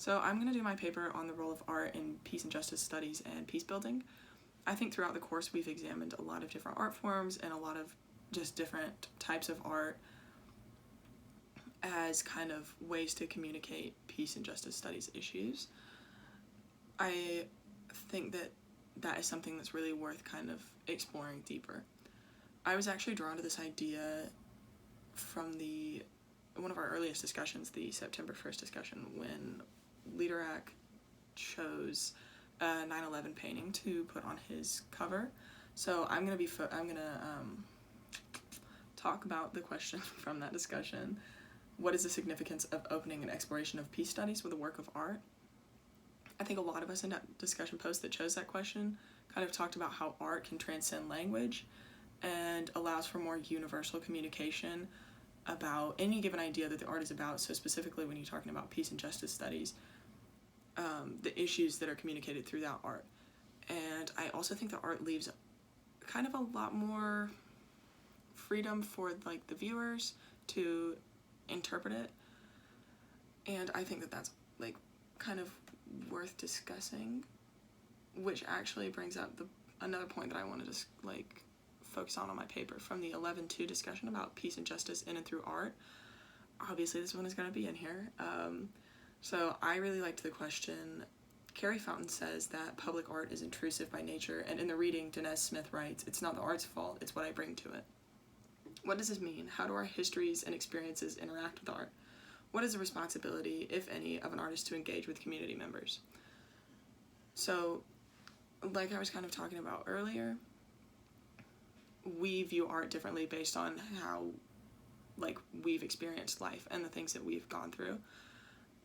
So I'm going to do my paper on the role of art in peace and justice studies and peace building. I think throughout the course we've examined a lot of different art forms and a lot of just different types of art as kind of ways to communicate peace and justice studies issues. I think that that is something that's really worth kind of exploring deeper. I was actually drawn to this idea from one of our earliest discussions, the September 1st discussion, when Liederach chose a 9/11 painting to put on his cover. So I'm gonna talk about the question from that discussion. What is the significance of opening an exploration of peace studies with a work of art? I think a lot of us in that discussion post that chose that question kind of talked about how art can transcend language and allows for more universal communication about any given idea that the art is about. So specifically when you're talking about peace and justice studies, the issues that are communicated through that art. And I also think that art leaves kind of a lot more freedom for like the viewers to interpret it. And I think that that's like kind of worth discussing, which actually brings up another point that I wanted to like focus on my paper from the 11-2 discussion about peace and justice in and through art. Obviously this one is going to be in here. So I really liked the question. Carrie Fountain says that public art is intrusive by nature, and in the reading, Denez Smith writes, "It's not the art's fault, it's what I bring to it." What does this mean? How do our histories and experiences interact with art? What is the responsibility, if any, of an artist to engage with community members? So, like I was kind of talking about earlier, we view art differently based on how, like, we've experienced life and the things that we've gone through.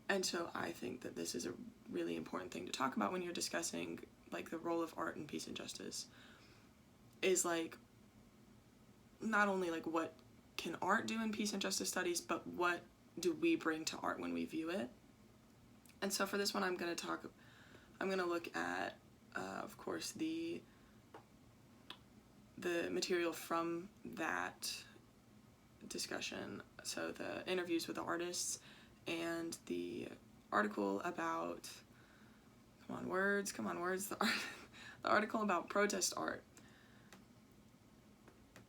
And so I think that this is a really important thing to talk about when you're discussing, like, the role of art in peace and justice. Is, like, not only, like, what can art do in peace and justice studies, but what do we bring to art when we view it? And so for this one, I'm going to look at, of course, the material from that discussion. So the interviews with the artists and the article about, come on words, the article about protest art.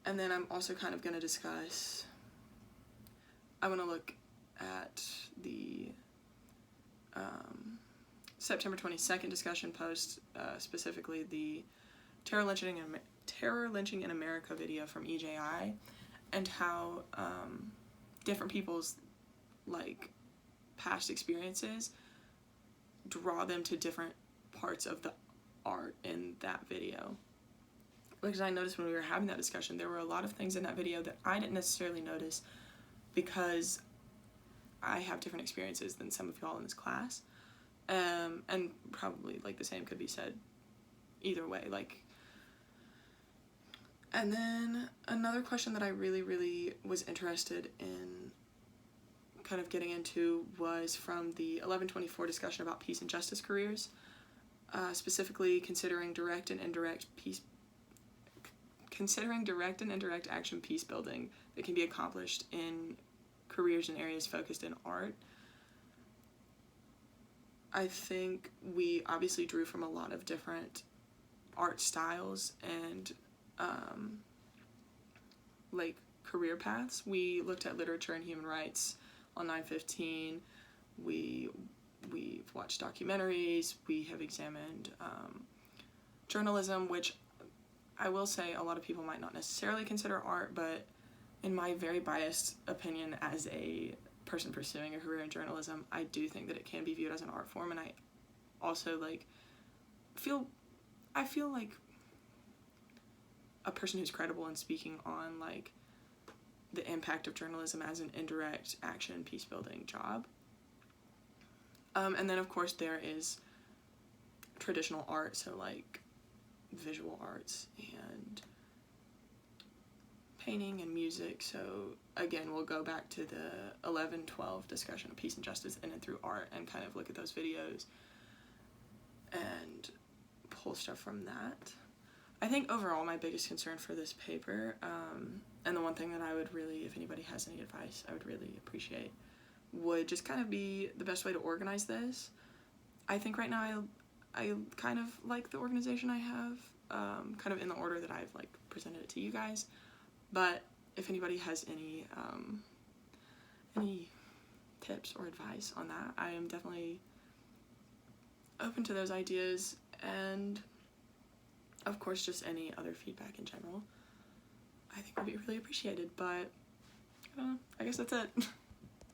And then I'm also kind of going to discuss, I want to look at the September 22nd discussion post, specifically the Terror Lynching in America video from EJI, and how different people's, like, past experiences draw them to different parts of the art in that video. Because I noticed when we were having that discussion, there were a lot of things in that video that I didn't necessarily notice because I have different experiences than some of y'all in this class. And probably, like, the same could be said either way, like. And then another question that I really, really was interested in kind of getting into was from the 1124 discussion about peace and justice careers, specifically considering direct and indirect action peace building that can be accomplished in careers and areas focused in art. I think we obviously drew from a lot of different art styles and like career paths. We looked at literature and human rights on 915. We've watched documentaries. We have examined journalism, which I will say a lot of people might not necessarily consider art, but in my very biased opinion as a person pursuing a career in journalism, I do think that it can be viewed as an art form. And I also, like, I feel like a person who's credible in speaking on, like, the impact of journalism as an indirect action peace building job. And then of course there is traditional art, so like visual arts and painting and music. So again, we'll go back to the 11-12 discussion of peace and justice in and through art and kind of look at those videos and pull stuff from that. I think overall my biggest concern for this paper, and the one thing that I would really, if anybody has any advice, I would really appreciate, would just kind of be the best way to organize this. I think right now I kind of like the organization I have, kind of in the order that I've like presented it to you guys. But if anybody has any tips or advice on that, I am definitely open to those ideas, and of course just any other feedback in general I think would be really appreciated. But I guess that's it.